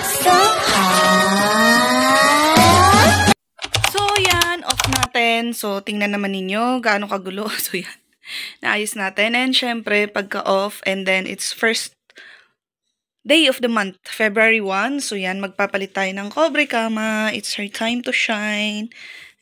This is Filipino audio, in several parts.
So hot! So, yan. Off natin. So, tingnan naman ninyo gaano kagulo. So, yan. Naayos natin. And, syempre, pagka-off, and then, it's first day of the month, February 1. So, yan. Magpapalit tayo ng Cobre Kama. It's her time to shine.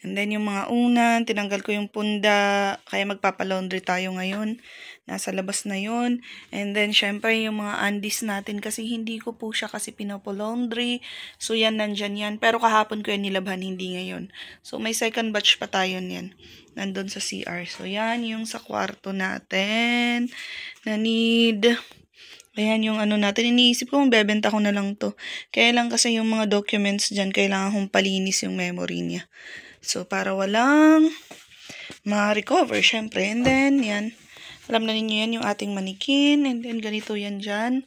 And then, yung mga unan, tinanggal ko yung punda. Kaya magpapalaundry tayo ngayon. Nasa labas na yun. And then, syempre, yung mga undies natin kasi hindi ko po siya kasi pinapalaundry. So, yan, nandyan yan. Pero kahapon ko yan nilabhan, hindi ngayon. So, may second batch pa tayo niyan. Nandun sa CR. So, yan, yung sa kwarto natin. Na need. Ayan yung ano natin. Iniisip ko kung bebenta ko na lang to. Kaya lang kasi yung mga documents dyan, kailangan kong palinis yung memory niya. So, para walang ma-recover, syempre. And then, yan. Alam na ninyo yan yung ating manikin. And then, ganito yan dyan.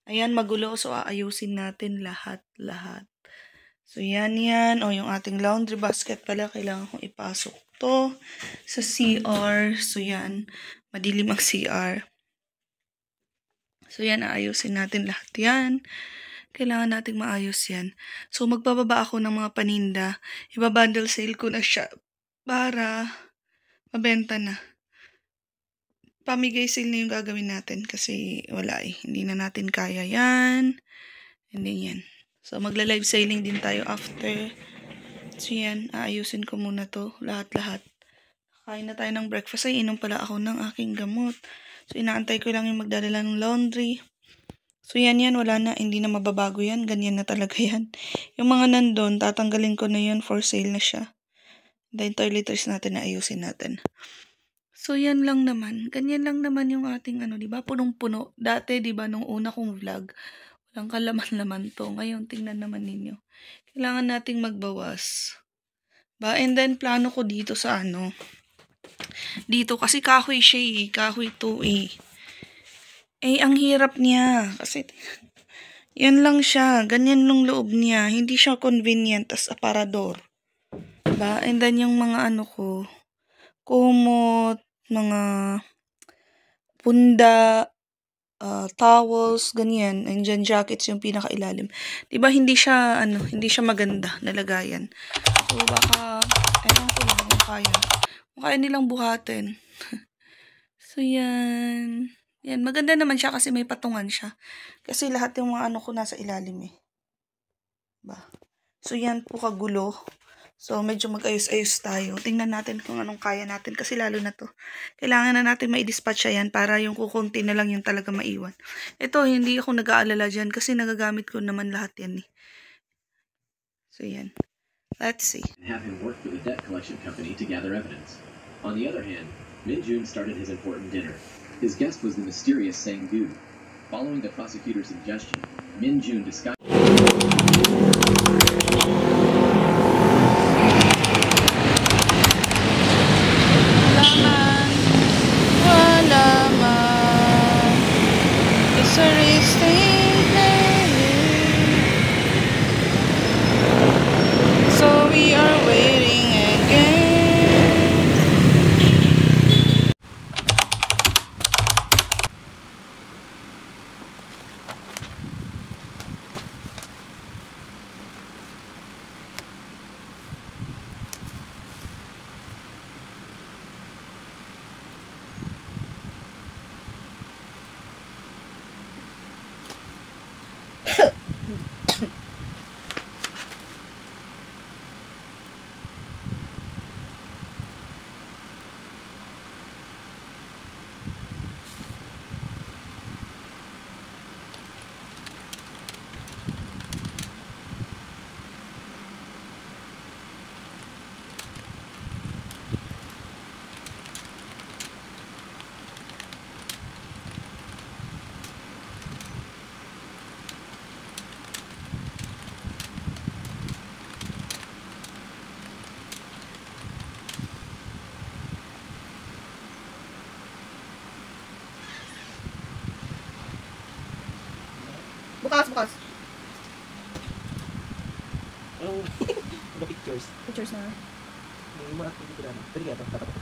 Ayan, magulo. So, aayusin natin lahat. So, yan. O, yung ating laundry basket pala. Kailangan kong ipasok to sa CR. So, yan. Madilim ang CR. So, yan. Aayusin natin lahat yan. Kailangan nating maayos yan. So, magbababa ako ng mga paninda. Ibabundle sale ko na siya para mabenta na. Pamigay sale na yung gagawin natin kasi wala eh. Hindi na natin kaya yan. And then yan. So, magla-live selling din tayo after. So, yan. Aayusin ko muna to. Lahat-lahat. Kain na tayo ng breakfast. Ay, inom pala ako ng aking gamot. So, inaantay ko lang yung magdadala ng laundry. So, yan. Wala na. Hindi na mababago yan. Ganyan na talaga yan. Yung mga nandun, tatanggalin ko na yun. For sale na siya. Then, toiletries natin na ayusin natin. So, yan lang naman. Ganyan lang naman yung ating diba? Punong-puno. Dati, diba, nung una kong vlog, walang kalaman-laman to. Ngayon, tingnan naman ninyo. Kailangan nating magbawas. Ba? And then, plano ko dito sa dito, kasi kahoy siya eh. Kahoy to eh. Eh, ang hirap niya. Kasi, yan lang siya. Ganyan nung loob niya. Hindi siya convenient as aparador. Diba? And then, yung mga ko, kumot, mga punda, towels, ganyan. And dyan, jackets yung pinakailalim. Diba, hindi siya maganda nalagayan. So, baka, ewan ko lang kung kaya. Kung kaya nilang buhatin. So, yan. Yan, maganda naman siya kasi may patungan siya. Kasi lahat yung mga ko nasa ilalim eh. Ba? So, yan po kagulo. So, medyo mag-ayos-ayos tayo. Tingnan natin kung anong kaya natin. Kasi lalo na to. Kailangan na natin ma-dispatch yan para yung kukunti na lang yung talaga maiwan. Ito, hindi ako nag-aalala dyan kasi nagagamit ko naman lahat yan eh. So, yan. Let's see. Have him work for the debt collection company to gather evidence. On the other hand, Min Jun started his important dinner. His guest was the mysterious Sang-gu. Following the prosecutor's suggestion, Min Jun disguised. Bukas. Oh, the pictures. Pictures na. Yung mga activity ko naman. Pwede kaya ito, dapat ito.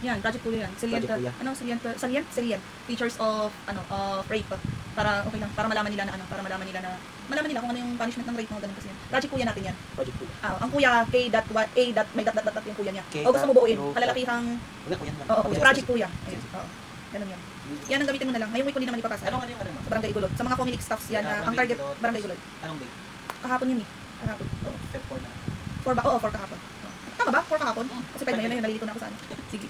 Yan, project po yan. Salient. Project po yan. Salient. Features of, of rape. Para okay lang, para malaman nila na malaman nila kung ano yung punishment ng rape, mga ganun kasi yan. Project kuya natin yan. Project po. Ang kuya, may dot yung kuya niya. K. O gusto mo buuin, Pero- kalalakihang, Wala po yan. oo, project kuya. Ayun, oo. Ganun yan. Yan ang gamitin mo na lang. Ngayong week ko hindi naman ipapasa. Anong ano yung ano mo? Sa Barangay Igulot. Sa mga Comelec staffs yan, ang target, Barangay Igulot. Anong date? Kahapon yun eh. Kahapon. Oo. Feb 4 na. 4 ba? Oo, 4 kahapon. Oo. Tama ba? 4 kahapon? Kasi 5 na yun, nalilito na ako sa ano. Sige.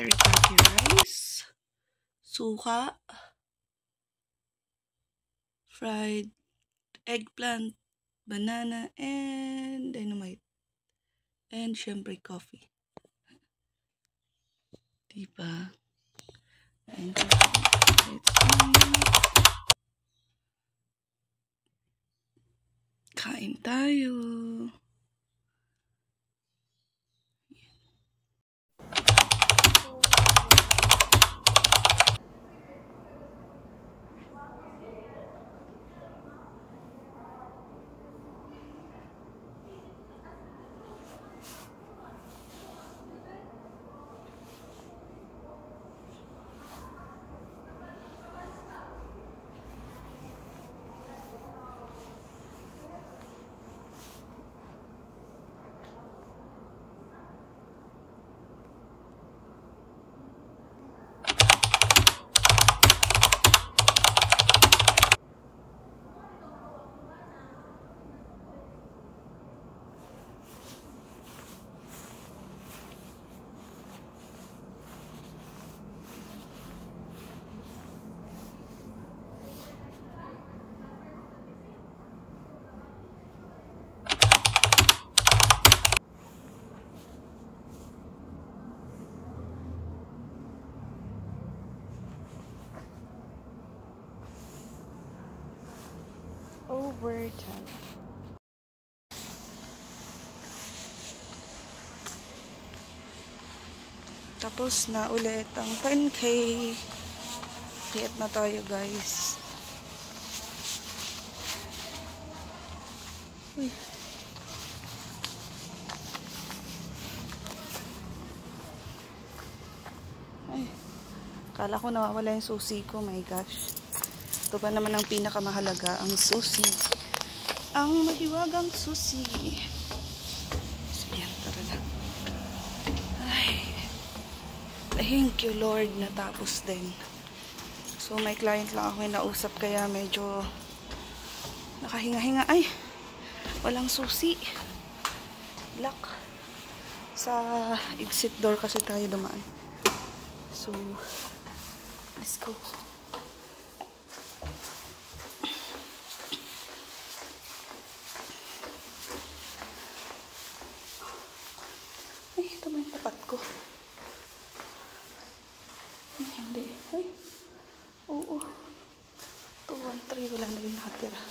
teriyaki rice, suka, fried eggplant, banana, and dynamite. And syempre coffee. Diba? And let's kain tayo. Overtime. Tapos na ulit ang 10K. Hit na tayo, guys. Uy. Ay. Kala ko nawawala yung susi ko. My gosh. Ito pa naman ang pinakamahalaga, ang susi. Ang mahiwagang susi. Yan, tara na. Ay. Thank you, Lord. Natapos din. So, may client lang ako yung nausap, kaya medyo nakahinga-hinga. Ay! Walang susi. Lock. Sa exit door kasi tayo dumaan. So, let's go. Ay, ito ba yung tapat ko? Ay, hindi. Ay, oo. 213, wala na rin nakatira.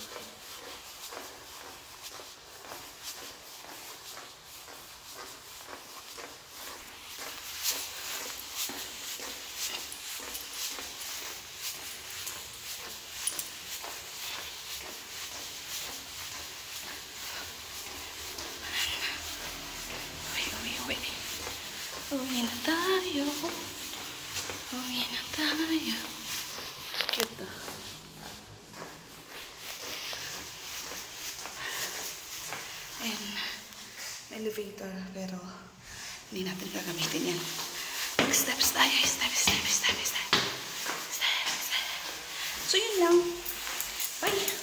Uwi na tayo. Uwi na tayo. Cute ah. Ayan. Elevator. Pero hindi natin gagamitin yan. Steps tayo. Step. So yun lang. Bye.